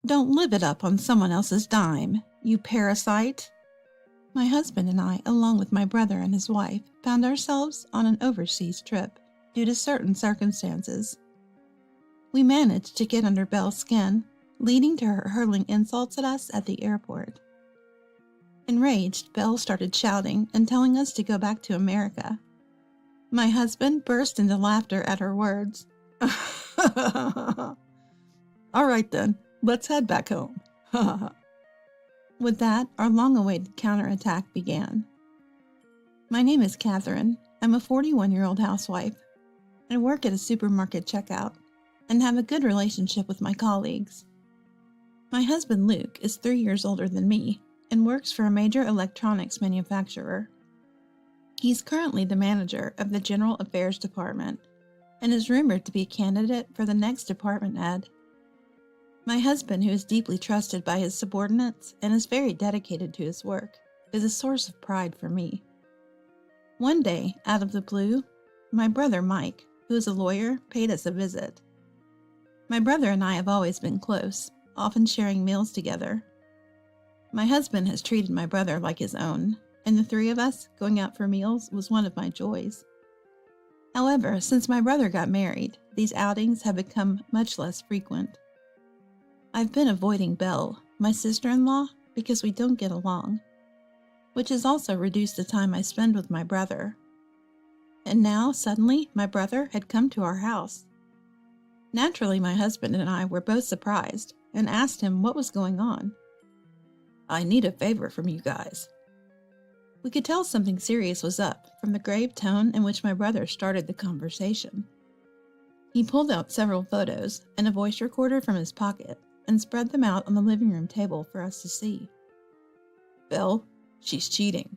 Don't live it up on someone else's dime, you parasite. My husband and I, along with my brother and his wife, found ourselves on an overseas trip due to certain circumstances. We managed to get under Belle's skin, leading to her hurling insults at us at the airport. Enraged, Belle started shouting and telling us to go back to America. My husband burst into laughter at her words. All right then, let's head back home. With that, our long-awaited counterattack began. My name is Catherine. I'm a 41-year-old housewife. I work at a supermarket checkout and have a good relationship with my colleagues. My husband Luke is 3 years older than me and works for a major electronics manufacturer. He's currently the manager of the General Affairs Department and is rumored to be a candidate for the next department head. My husband, who is deeply trusted by his subordinates and is very dedicated to his work, is a source of pride for me. One day, out of the blue, my brother Mike, who is a lawyer, paid us a visit. My brother and I have always been close, often sharing meals together. My husband has treated my brother like his own, and the three of us going out for meals was one of my joys. However, since my brother got married, these outings have become much less frequent. I've been avoiding Belle, my sister-in-law, because we don't get along, which has also reduced the time I spend with my brother. And now, suddenly, my brother had come to our house. Naturally, my husband and I were both surprised and asked him what was going on. I need a favor from you guys. We could tell something serious was up from the grave tone in which my brother started the conversation. He pulled out several photos and a voice recorder from his pocket and spread them out on the living room table for us to see. Belle, she's cheating.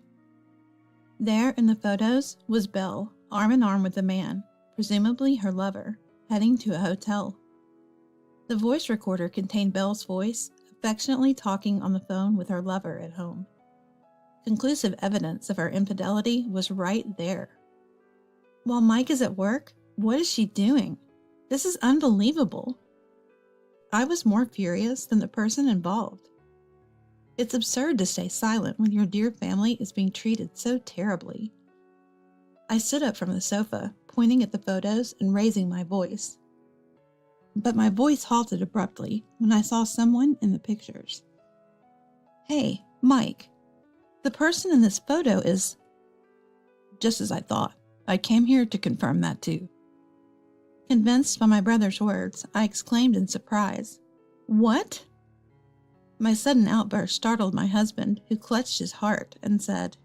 There in the photos was Belle, arm in arm with a man, presumably her lover, heading to a hotel. The voice recorder contained Belle's voice, affectionately talking on the phone with her lover at home. Conclusive evidence of her infidelity was right there. While Mike is at work, what is she doing? This is unbelievable. I was more furious than the person involved. It's absurd to stay silent when your dear family is being treated so terribly. I stood up from the sofa, pointing at the photos and raising my voice. But my voice halted abruptly when I saw someone in the pictures. Hey, Mike, the person in this photo is... Just as I thought. I came here to confirm that too. Convinced by my brother's words, I exclaimed in surprise. What? My sudden outburst startled my husband, who clutched his heart and said,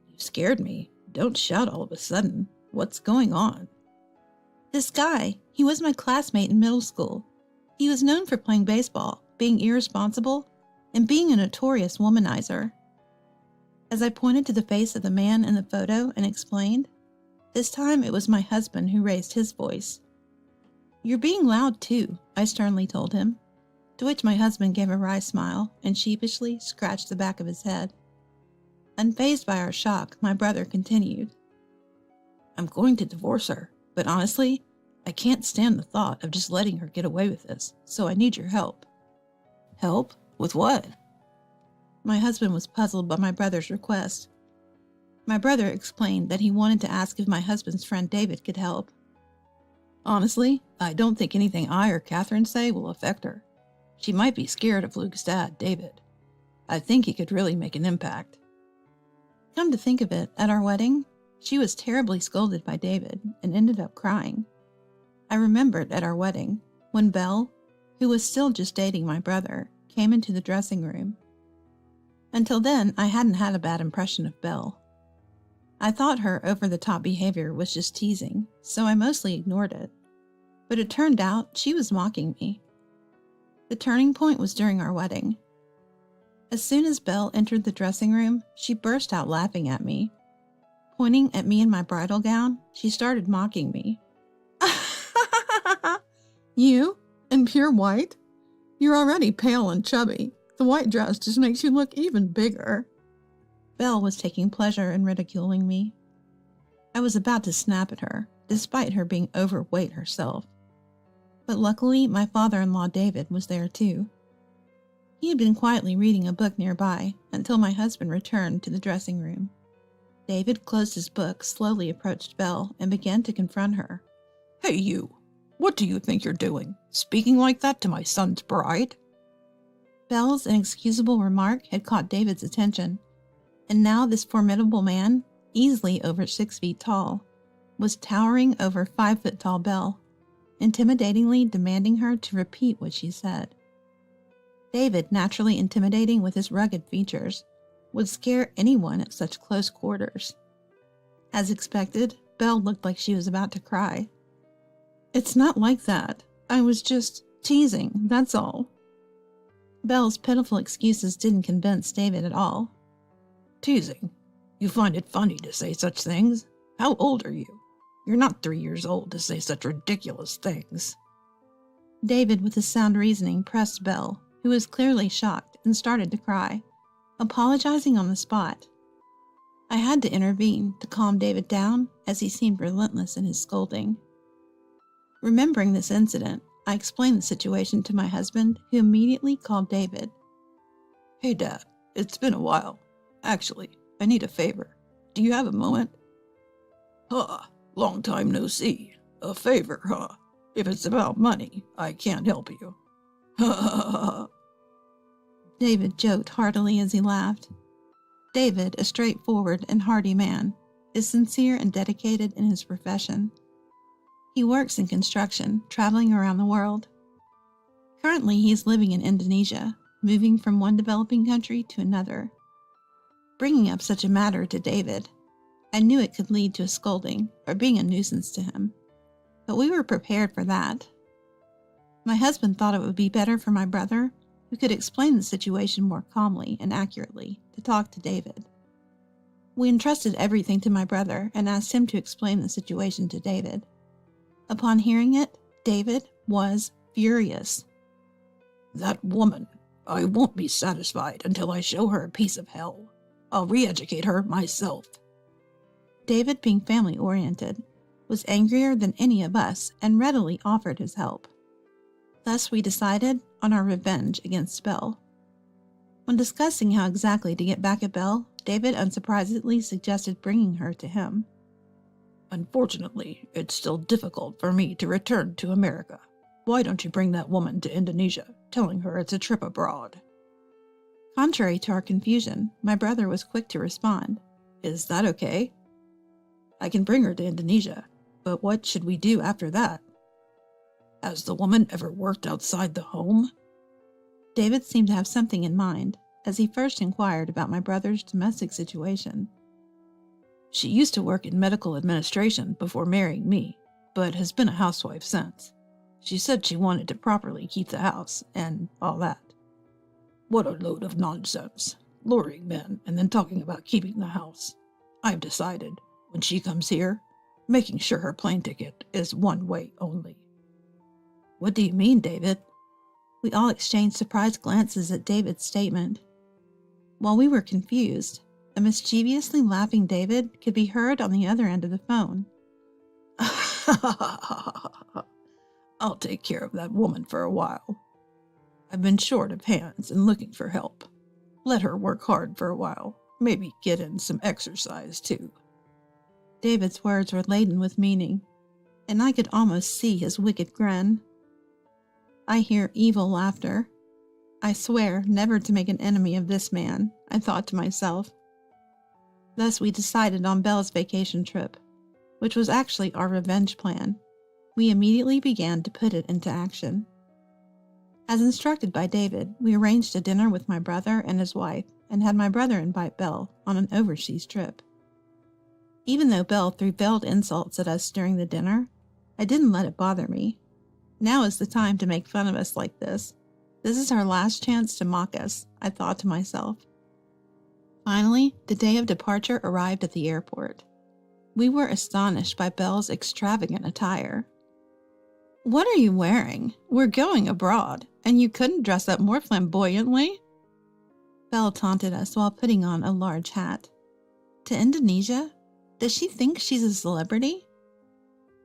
You scared me. Don't shout all of a sudden. What's going on? This guy, he was my classmate in middle school. He was known for playing baseball, being irresponsible, and being a notorious womanizer. As I pointed to the face of the man in the photo and explained, this time it was my husband who raised his voice. You're being loud too, I sternly told him, to which my husband gave a wry smile and sheepishly scratched the back of his head. Unfazed by our shock, my brother continued. I'm going to divorce her, but honestly, I can't stand the thought of just letting her get away with this, so I need your help. Help? With what? My husband was puzzled by my brother's request. My brother explained that he wanted to ask if my husband's friend David could help. Honestly, I don't think anything I or Catherine say will affect her. She might be scared of Luke's dad, David. I think he could really make an impact. Come to think of it, at our wedding, she was terribly scolded by David and ended up crying. I remembered at our wedding, when Belle, who was still just dating my brother, came into the dressing room. Until then, I hadn't had a bad impression of Belle. I thought her over-the-top behavior was just teasing, so I mostly ignored it. But it turned out she was mocking me. The turning point was during our wedding. As soon as Belle entered the dressing room, she burst out laughing at me. Pointing at me in my bridal gown, she started mocking me. You? In pure white? You're already pale and chubby. The white dress just makes you look even bigger. Belle was taking pleasure in ridiculing me. I was about to snap at her, despite her being overweight herself. But luckily, my father-in-law David was there too. He had been quietly reading a book nearby until my husband returned to the dressing room. David closed his book, slowly approached Belle, and began to confront her. "Hey, you! What do you think you're doing? Speaking like that to my son's bride?" Belle's inexcusable remark had caught David's attention, and now this formidable man, easily over 6 feet tall, was towering over 5-foot-tall Belle, intimidatingly demanding her to repeat what she said. David, naturally intimidating with his rugged features, would scare anyone at such close quarters. As expected, Belle looked like she was about to cry. "It's not like that. I was just teasing, that's all." Belle's pitiful excuses didn't convince David at all. "Teasing? You find it funny to say such things? How old are you? You're not 3 years old to say such ridiculous things." David, with his sound reasoning, pressed Belle, who was clearly shocked and started to cry, apologizing on the spot. I had to intervene to calm David down, as he seemed relentless in his scolding. Remembering this incident, I explained the situation to my husband, who immediately called David. "Hey, Dad, it's been a while. Actually, I need a favor. Do you have a moment?" "Huh, long time no see. A favor, huh? If it's about money, I can't help you." David joked heartily as he laughed. David, a straightforward and hearty man, is sincere and dedicated in his profession. He works in construction, traveling around the world. Currently, he is living in Indonesia, moving from one developing country to another. Bringing up such a matter to David, I knew it could lead to a scolding or being a nuisance to him, but we were prepared for that. My husband thought it would be better for my brother, who could explain the situation more calmly and accurately, to talk to David. We entrusted everything to my brother and asked him to explain the situation to David. Upon hearing it, David was furious. "That woman! I won't be satisfied until I show her a piece of hell. I'll re-educate her myself." David, being family-oriented, was angrier than any of us and readily offered his help. Thus we decided on our revenge against Belle. When discussing how exactly to get back at Belle, David unsurprisingly suggested bringing her to him. "Unfortunately, it's still difficult for me to return to America. Why don't you bring that woman to Indonesia, telling her it's a trip abroad?" Contrary to our confusion, my brother was quick to respond. "Is that okay? I can bring her to Indonesia, but what should we do after that? Has the woman ever worked outside the home?" David seemed to have something in mind, as he first inquired about my brother's domestic situation. "She used to work in medical administration before marrying me, but has been a housewife since. She said she wanted to properly keep the house, and all that." "What a load of nonsense. Luring men and then talking about keeping the house. I've decided, when she comes here, making sure her plane ticket is one way only." "What do you mean, David?" We all exchanged surprised glances at David's statement. While we were confused, a mischievously laughing David could be heard on the other end of the phone. "I'll take care of that woman for a while. I've been short of hands and looking for help. Let her work hard for a while, maybe get in some exercise too." David's words were laden with meaning, and I could almost see his wicked grin. I hear evil laughter. I swear never to make an enemy of this man, I thought to myself. Thus we decided on Belle's vacation trip, which was actually our revenge plan. We immediately began to put it into action. As instructed by David, we arranged a dinner with my brother and his wife and had my brother invite Belle on an overseas trip. Even though Belle threw veiled insults at us during the dinner, I didn't let it bother me. Now is the time to make fun of us like this. This is our last chance to mock us, I thought to myself. Finally, the day of departure arrived at the airport. We were astonished by Belle's extravagant attire. "What are you wearing? We're going abroad, and you couldn't dress up more flamboyantly?" Belle taunted us while putting on a large hat. To Indonesia? Does she think she's a celebrity?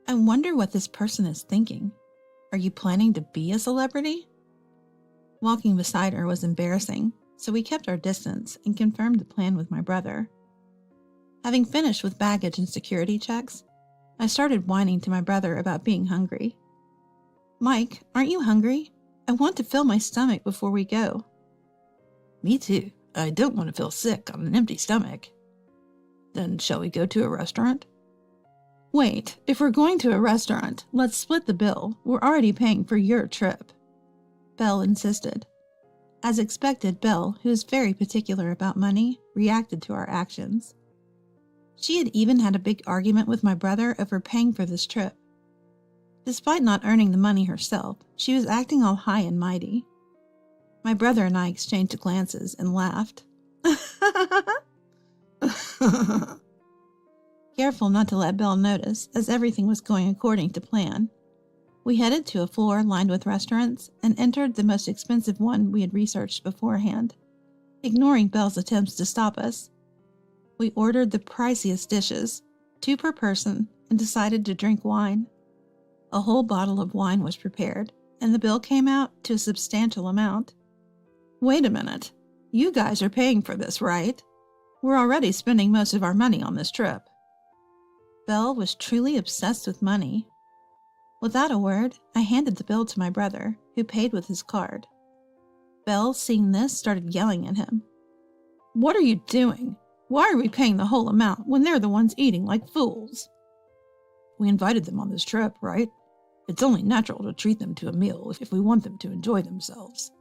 I wonder what this person is thinking. Are you planning to be a celebrity? Walking beside her was embarrassing, so we kept our distance and confirmed the plan with my brother. Having finished with baggage and security checks, I started whining to my brother about being hungry. Mike, aren't you hungry? I want to fill my stomach before we go. Me too. I don't want to feel sick on an empty stomach. Then shall we go to a restaurant? Wait, if we're going to a restaurant, let's split the bill. We're already paying for your trip. Belle insisted. As expected, Belle, who is very particular about money, reacted to our actions. She had even had a big argument with my brother over paying for this trip. Despite not earning the money herself, she was acting all high and mighty. My brother and I exchanged glances and laughed. Careful not to let Belle notice, as everything was going according to plan. We headed to a floor lined with restaurants and entered the most expensive one we had researched beforehand, ignoring Belle's attempts to stop us. We ordered the priciest dishes, 2 per person, and decided to drink wine. A whole bottle of wine was prepared, and the bill came out to a substantial amount. Wait a minute. You guys are paying for this, right? We're already spending most of our money on this trip. Belle was truly obsessed with money. Without a word, I handed the bill to my brother, who paid with his card. Belle, seeing this, started yelling at him. What are you doing? Why are we paying the whole amount when they're the ones eating like fools? We invited them on this trip, right? It's only natural to treat them to a meal if we want them to enjoy themselves.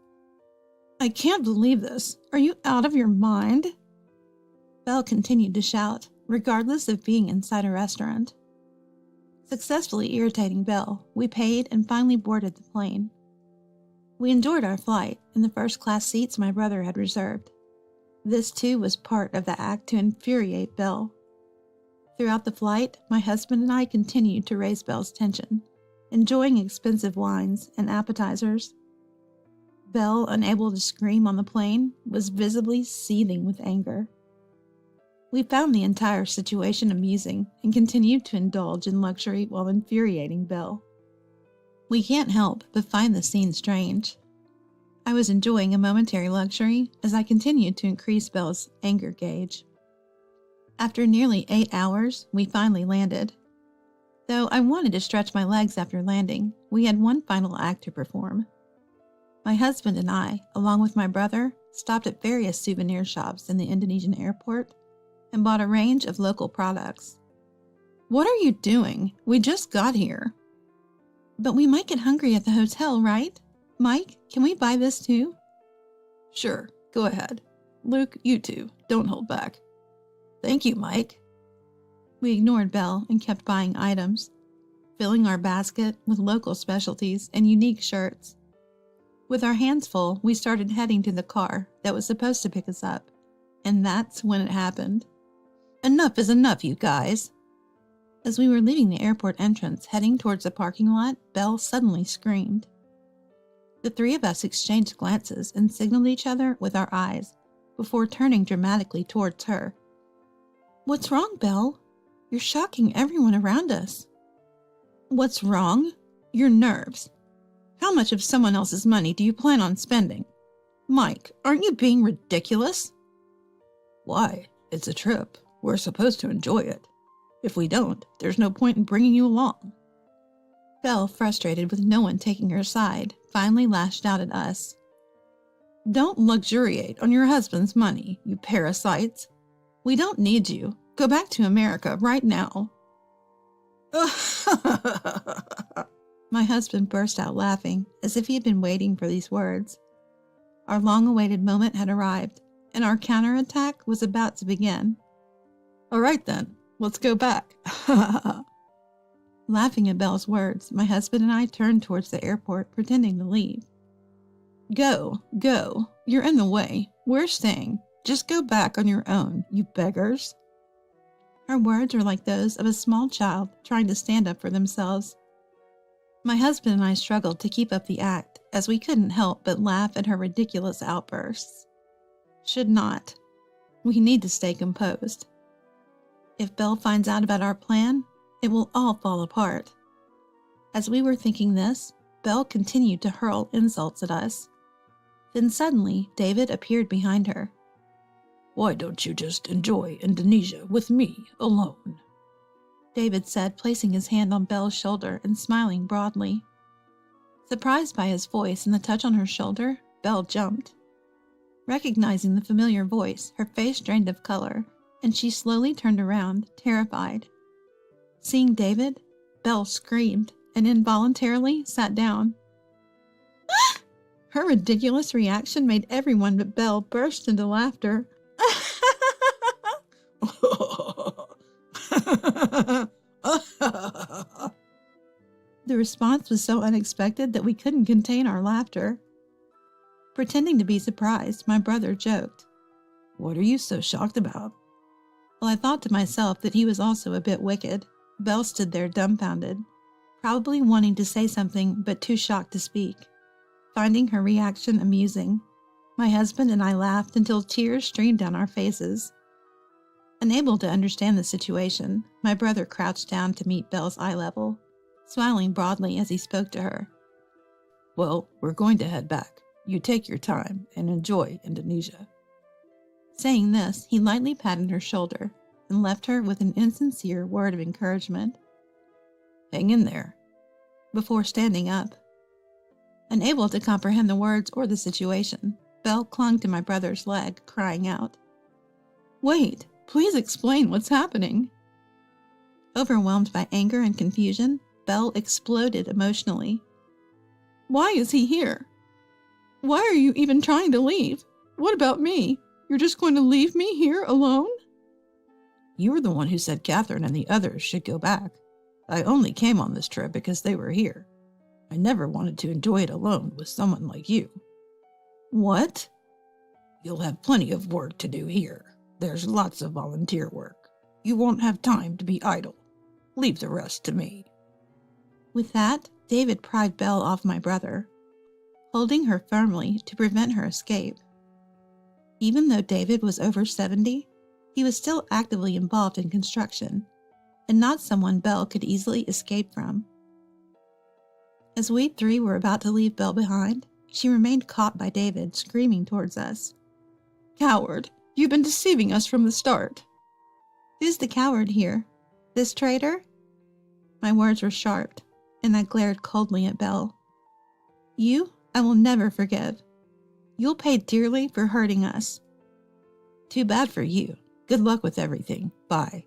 I can't believe this. Are you out of your mind? Belle continued to shout, regardless of being inside a restaurant. Successfully irritating Belle, we paid and finally boarded the plane. We enjoyed our flight in the first-class seats my brother had reserved. This too was part of the act to infuriate Belle. Throughout the flight, my husband and I continued to raise Belle's tension, enjoying expensive wines and appetizers. Belle, unable to scream on the plane, was visibly seething with anger. We found the entire situation amusing and continued to indulge in luxury while infuriating Belle. We can't help but find the scene strange. I was enjoying a momentary luxury as I continued to increase Belle's anger gauge. After nearly 8 hours, we finally landed. Though I wanted to stretch my legs after landing, we had one final act to perform. My husband and I, along with my brother, stopped at various souvenir shops in the Indonesian airport and bought a range of local products. What are you doing? We just got here. But we might get hungry at the hotel, right? Mike, can we buy this too? Sure, go ahead. Luke, you too. Don't hold back. Thank you, Mike. We ignored Belle and kept buying items, filling our basket with local specialties and unique shirts. With our hands full, we started heading to the car that was supposed to pick us up, and that's when it happened. Enough is enough, you guys. As we were leaving the airport entrance heading towards the parking lot, Belle suddenly screamed. The 3 of us exchanged glances and signaled each other with our eyes before turning dramatically towards her. What's wrong, Belle? You're shocking everyone around us. What's wrong? Your nerves. How much of someone else's money do you plan on spending? Mike, aren't you being ridiculous? Why? It's a trip. We're supposed to enjoy it. If we don't, there's no point in bringing you along. Belle, frustrated with no one taking her side, finally lashed out at us. Don't luxuriate on your husband's money, you parasites. We don't need you. Go back to America right now. My husband burst out laughing, as if he had been waiting for these words. Our long-awaited moment had arrived, and our counterattack was about to begin. All right then, let's go back. Laughing at Belle's words, my husband and I turned towards the airport, pretending to leave. Go. You're in the way. We're staying. Just go back on your own, you beggars. Her words were like those of a small child trying to stand up for themselves. My husband and I struggled to keep up the act, as we couldn't help but laugh at her ridiculous outbursts. Should not. We need to stay composed. If Belle finds out about our plan, it will all fall apart. As we were thinking this, Belle continued to hurl insults at us. Then suddenly, David appeared behind her. "Why don't you just enjoy Indonesia with me alone?" David said, placing his hand on Belle's shoulder and smiling broadly. Surprised by his voice and the touch on her shoulder, Belle jumped. Recognizing the familiar voice, her face drained of color, and she slowly turned around, terrified. Seeing David, Belle screamed and involuntarily sat down. Her ridiculous reaction made everyone but Belle burst into laughter. The response was so unexpected that we couldn't contain our laughter. Pretending to be surprised, my brother joked, "What are you so shocked about?" Well, I thought to myself that he was also a bit wicked. Belle stood there dumbfounded, probably wanting to say something but too shocked to speak. Finding her reaction amusing, my husband and I laughed until tears streamed down our faces. Unable to understand the situation, my brother crouched down to meet Belle's eye level, smiling broadly as he spoke to her. "Well, we're going to head back. You take your time and enjoy Indonesia." Saying this, he lightly patted her shoulder and left her with an insincere word of encouragement. "Hang in there," before standing up. Unable to comprehend the words or the situation, Belle clung to my brother's leg, crying out, "Wait, please explain what's happening." Overwhelmed by anger and confusion, Belle exploded emotionally. "Why is he here? Why are you even trying to leave? What about me? You're just going to leave me here alone?" "You were the one who said Catherine and the others should go back. I only came on this trip because they were here. I never wanted to enjoy it alone with someone like you." "What?" "You'll have plenty of work to do here. There's lots of volunteer work. You won't have time to be idle. Leave the rest to me." With that, David pried Belle off my brother, holding her firmly to prevent her escape. Even though David was over 70, he was still actively involved in construction, and not someone Belle could easily escape from. As we three were about to leave Belle behind, she remained caught by David, screaming towards us. "Coward! You've been deceiving us from the start." "Who's the coward here? This traitor?" My words were sharp, and I glared coldly at Belle. "You, I will never forgive. You'll pay dearly for hurting us." "Too bad for you. Good luck with everything. Bye."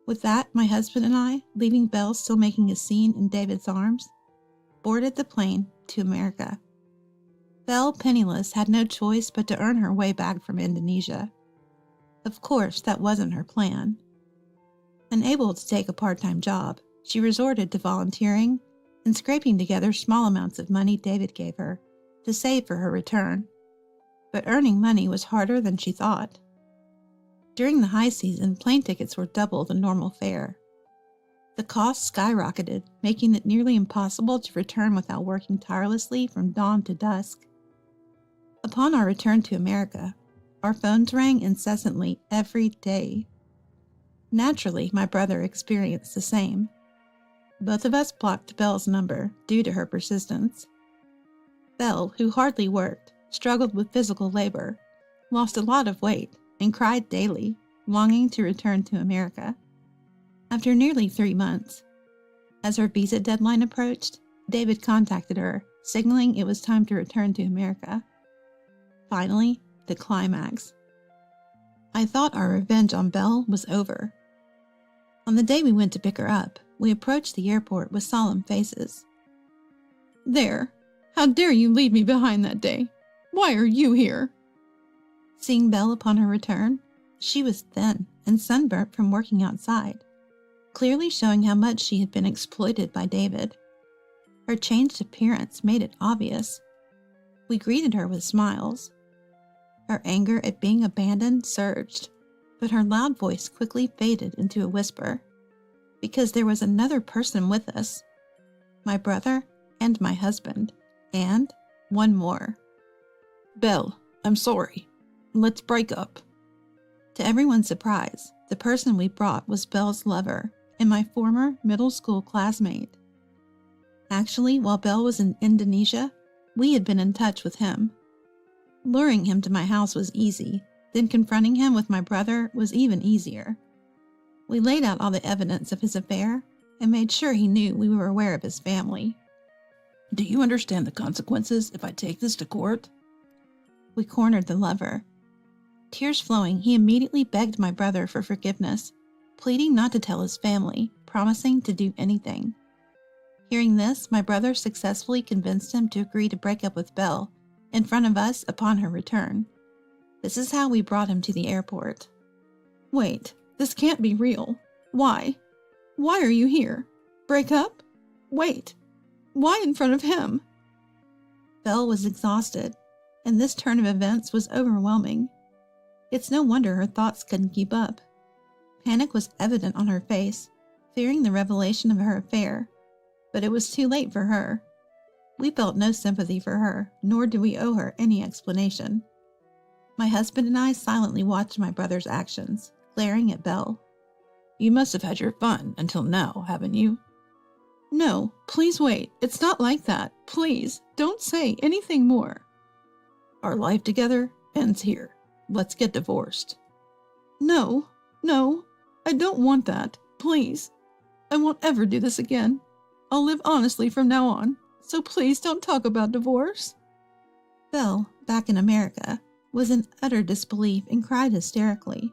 With that, my husband and I, leaving Belle still making a scene in David's arms, boarded the plane to America. Belle, penniless, had no choice but to earn her way back from Indonesia. Of course, that wasn't her plan. Unable to take a part-time job, she resorted to volunteering and scraping together small amounts of money David gave her to save for her return. But earning money was harder than she thought. During the high season, plane tickets were double the normal fare. The cost skyrocketed, making it nearly impossible to return without working tirelessly from dawn to dusk. Upon our return to America, our phones rang incessantly every day. Naturally, my brother experienced the same. Both of us blocked Belle's number due to her persistence. Belle, who hardly worked, struggled with physical labor, lost a lot of weight, and cried daily, longing to return to America. After nearly 3 months, as her visa deadline approached, David contacted her, signaling it was time to return to America. Finally, the climax. I thought our revenge on Belle was over. On the day we went to pick her up, we approached the airport with solemn faces. "There! How dare you leave me behind that day? Why are you here?" Seeing Belle upon her return, she was thin and sunburnt from working outside, clearly showing how much she had been exploited by David. Her changed appearance made it obvious. We greeted her with smiles. Her anger at being abandoned surged, but her loud voice quickly faded into a whisper, because there was another person with us, my brother and my husband, and one more. "Belle, I'm sorry. Let's break up." To everyone's surprise, the person we brought was Belle's lover and my former middle school classmate. Actually, while Belle was in Indonesia, we had been in touch with him. Luring him to my house was easy, then confronting him with my brother was even easier. We laid out all the evidence of his affair and made sure he knew we were aware of his family. Do you understand the consequences if I take this to court? We cornered the lover. Tears flowing, he immediately begged my brother for forgiveness, pleading not to tell his family, promising to do anything. Hearing this, my brother successfully convinced him to agree to break up with Belle in front of us upon her return. This is how we brought him to the airport. Wait, this can't be real. Why? Why are you here? Break up? Wait, why in front of him? Belle was exhausted, and this turn of events was overwhelming. It's no wonder her thoughts couldn't keep up. Panic was evident on her face, fearing the revelation of her affair, but it was too late for her. We felt no sympathy for her, nor did we owe her any explanation. My husband and I silently watched my brother's actions, glaring at Belle. You must have had your fun until now, haven't you? No, please wait. It's not like that. Please, don't say anything more. Our life together ends here. Let's get divorced. No, I don't want that. Please. I won't ever do this again. I'll live honestly from now on, so please don't talk about divorce. Belle, back in America, was in utter disbelief and cried hysterically.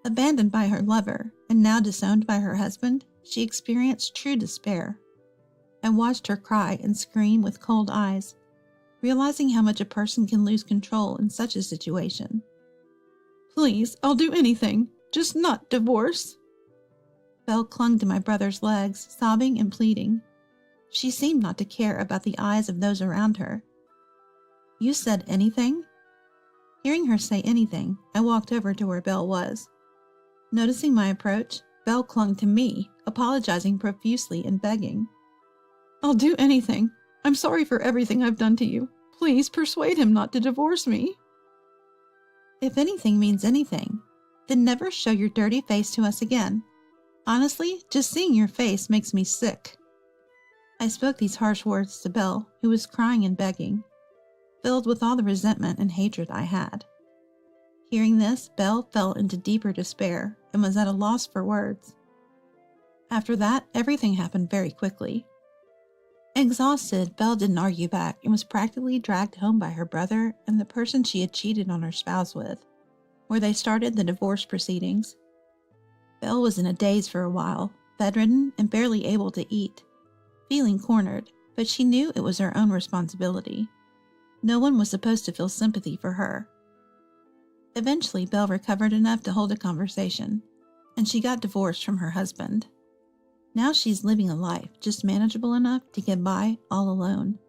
Abandoned by her lover and now disowned by her husband, she experienced true despair. I watched her cry and scream with cold eyes, realizing how much a person can lose control in such a situation. Please, I'll do anything, just not divorce. Belle clung to my brother's legs, sobbing and pleading. She seemed not to care about the eyes of those around her. You said anything? Hearing her say anything, I walked over to where Belle was. Noticing my approach, Belle clung to me, apologizing profusely and begging. I'll do anything. I'm sorry for everything I've done to you. Please persuade him not to divorce me. If anything means anything, then never show your dirty face to us again. Honestly, just seeing your face makes me sick. I spoke these harsh words to Belle, who was crying and begging, filled with all the resentment and hatred I had. Hearing this, Belle fell into deeper despair and was at a loss for words. After that, everything happened very quickly. Exhausted, Belle didn't argue back and was practically dragged home by her brother and the person she had cheated on her spouse with, where they started the divorce proceedings. Belle was in a daze for a while, bedridden and barely able to eat, feeling cornered, but she knew it was her own responsibility. No one was supposed to feel sympathy for her. Eventually, Belle recovered enough to hold a conversation, and she got divorced from her husband. Now she's living a life just manageable enough to get by all alone.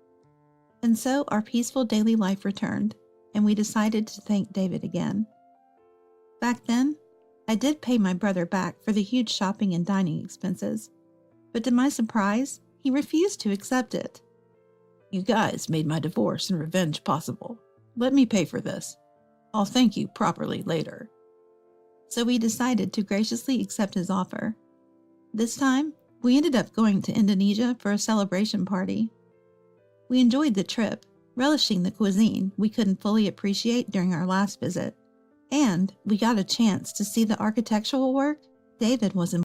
And so our peaceful daily life returned, and we decided to thank David again. Back then, I did pay my brother back for the huge shopping and dining expenses, but to my surprise, he refused to accept it. You guys made my divorce and revenge possible. Let me pay for this. I'll thank you properly later. So we decided to graciously accept his offer. This time, we ended up going to Indonesia for a celebration party. We enjoyed the trip, relishing the cuisine we couldn't fully appreciate during our last visit, and we got a chance to see the architectural work David was